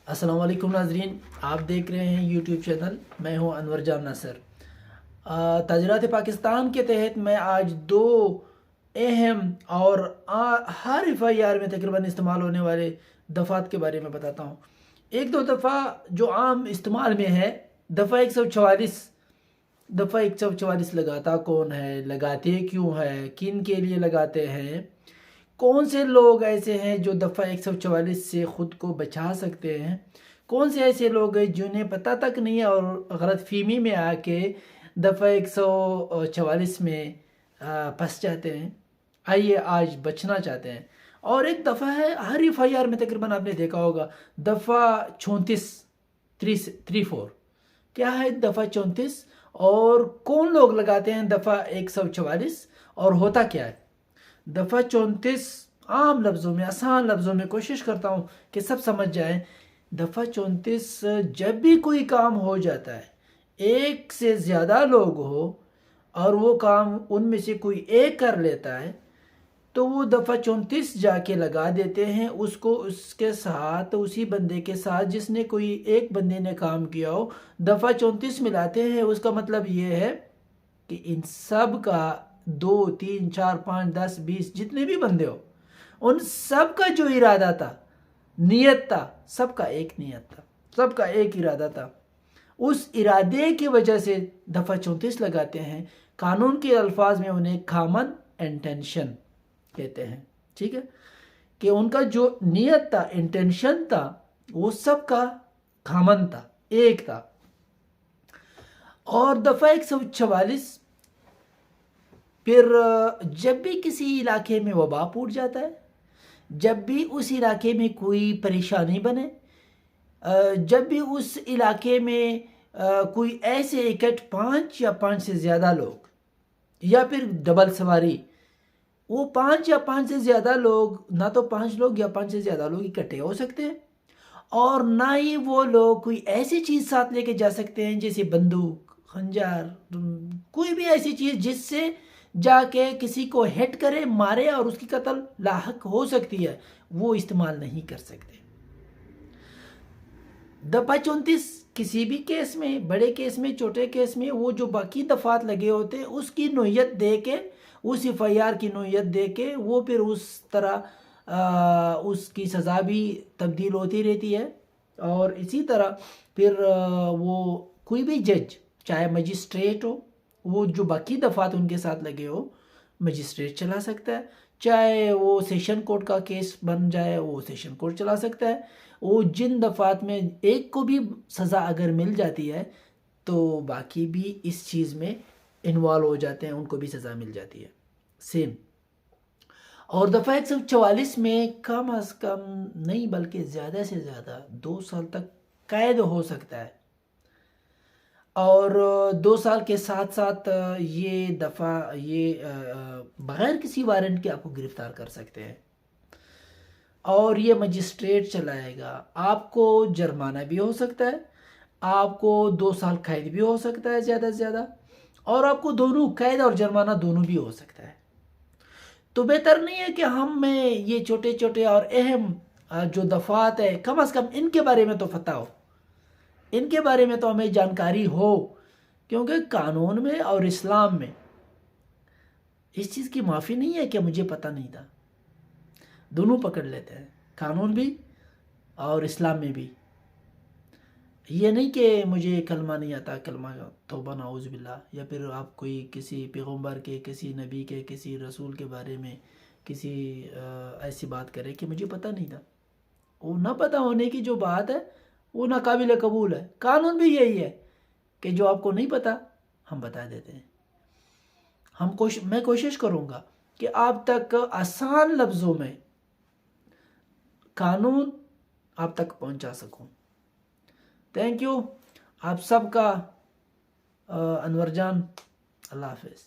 السلام علیکم ناظرین، آپ دیکھ رہے ہیں یوٹیوب چینل، میں ہوں انور جان ناصر۔ تاجرات پاکستان کے تحت میں آج دو اہم اور ہر FIR میں تقریباً استعمال ہونے والے دفعات کے بارے میں بتاتا ہوں۔ ایک دو دفعہ جو عام استعمال میں ہے، دفعہ 144۔ دفعہ 144 لگاتا کون ہے، لگاتے کیوں ہے، کن کے لیے لگاتے ہیں، کون سے لوگ ایسے ہیں جو دفعہ 144 سے خود کو بچا سکتے ہیں، کون سے ایسے لوگ ہیں جنہیں پتہ تک نہیں ہے اور غلط فہمی میں آ کے دفعہ 144 میں پھنس جاتے ہیں۔ آئیے آج بچنا چاہتے ہیں۔ اور ایک دفعہ ہے ہر FIR میں تقریباً آپ نے دیکھا ہوگا، دفعہ 34 کیا ہے دفعہ 34 اور کون لوگ لگاتے ہیں دفعہ 144 اور ہوتا کیا ہے۔ دفعہ 34 عام لفظوں میں، آسان لفظوں میں کوشش کرتا ہوں کہ سب سمجھ جائیں۔ دفعہ 34 جب بھی کوئی کام ہو جاتا ہے، ایک سے زیادہ لوگ ہو اور وہ کام ان میں سے کوئی ایک کر لیتا ہے تو وہ دفعہ 34 جا کے لگا دیتے ہیں اس کو، اس کے ساتھ، اسی بندے کے ساتھ جس نے کوئی ایک بندے نے کام کیا ہو، دفعہ 34 ملاتے ہیں۔ اس کا مطلب یہ ہے کہ ان سب کا 2 3 4 5 10 20 جتنے بھی بندے ہو، ان سب کا جو ارادہ تھا، نیت تھا، سب کا ایک نیت تھا، سب کا ایک ارادہ تھا، اس ارادے کی وجہ سے دفعہ 34 لگاتے ہیں۔ قانون کے الفاظ میں انہیں کامن انٹینشن کہتے ہیں، ٹھیک ہے، کہ ان کا جو نیت تھا، انٹینشن تھا، وہ سب کا کامن تھا، ایک تھا۔ اور دفعہ 144 پھر جب بھی کسی علاقے میں وبا پھوٹ جاتا ہے، جب بھی اس علاقے میں کوئی پریشانی بنے، جب بھی اس علاقے میں کوئی ایسے اکٹھ 5 یا 5 سے زیادہ لوگ یا پھر ڈبل سواری، وہ 5 یا 5 سے زیادہ لوگ، نہ تو 5 لوگ یا 5 سے زیادہ لوگ اکٹھے ہو سکتے ہیں اور نہ ہی وہ لوگ کوئی ایسی چیز ساتھ لے کے جا سکتے ہیں جیسے بندوق، خنجر، کوئی بھی ایسی چیز جس سے جا کے کسی کو ہٹ کرے، مارے اور اس کی قتل لاحق ہو سکتی ہے، وہ استعمال نہیں کر سکتے۔ دفعہ 34 کسی بھی کیس میں، بڑے کیس میں، چھوٹے کیس میں، وہ جو باقی دفعات لگے ہوتے ہیں اس کی نوعیت دے کے، اس FIR کی نوعیت دے کے وہ پھر اس طرح اس کی سزا بھی تبدیل ہوتی رہتی ہے۔ اور اسی طرح پھر وہ کوئی بھی جج، چاہے مجسٹریٹ ہو، وہ جو باقی دفعات ان کے ساتھ لگے ہو، مجسٹریٹ چلا سکتا ہے، چاہے وہ سیشن کورٹ کا کیس بن جائے وہ سیشن کورٹ چلا سکتا ہے۔ وہ جن دفعات میں ایک کو بھی سزا اگر مل جاتی ہے تو باقی بھی اس چیز میں انوالو ہو جاتے ہیں، ان کو بھی سزا مل جاتی ہے سیم۔ اور دفعہ 144 میں کم از کم نہیں بلکہ زیادہ سے زیادہ 2 سال تک قید ہو سکتا ہے، اور 2 سال کے ساتھ ساتھ یہ دفعہ یہ بغیر کسی وارنٹ کے آپ کو گرفتار کر سکتے ہیں، اور یہ مجسٹریٹ چلائے گا۔ آپ کو جرمانہ بھی ہو سکتا ہے، آپ کو 2 سال قید بھی ہو سکتا ہے زیادہ سے زیادہ، اور آپ کو دونوں قید اور جرمانہ دونوں بھی ہو سکتا ہے۔ تو بہتر نہیں ہے کہ ہم میں یہ چھوٹے چھوٹے اور اہم جو دفعات ہیں، کم از کم ان کے بارے میں تو پتہ ہو، ان کے بارے میں تو ہمیں جانکاری ہو، کیونکہ قانون میں اور اسلام میں اس چیز کی معافی نہیں ہے کہ مجھے پتہ نہیں تھا۔ دونوں پکڑ لیتے ہیں، قانون بھی اور اسلام میں بھی۔ یہ نہیں کہ مجھے کلمہ نہیں آتا، کلمہ توبہ نعوذ باللہ، یا پھر آپ کوئی کسی پیغمبر کے، کسی نبی کے، کسی رسول کے بارے میں کسی ایسی بات کرے کہ مجھے پتہ نہیں تھا۔ وہ نہ پتہ ہونے کی جو بات ہے وہ ناقابل قبول ہے۔ قانون بھی یہی ہے کہ جو آپ کو نہیں پتہ ہم بتا دیتے ہیں۔ میں کوشش کروں گا کہ آپ تک آسان لفظوں میں قانون آپ تک پہنچا سکوں۔ تھینک یو آپ سب کا، انور جان، اللہ حافظ۔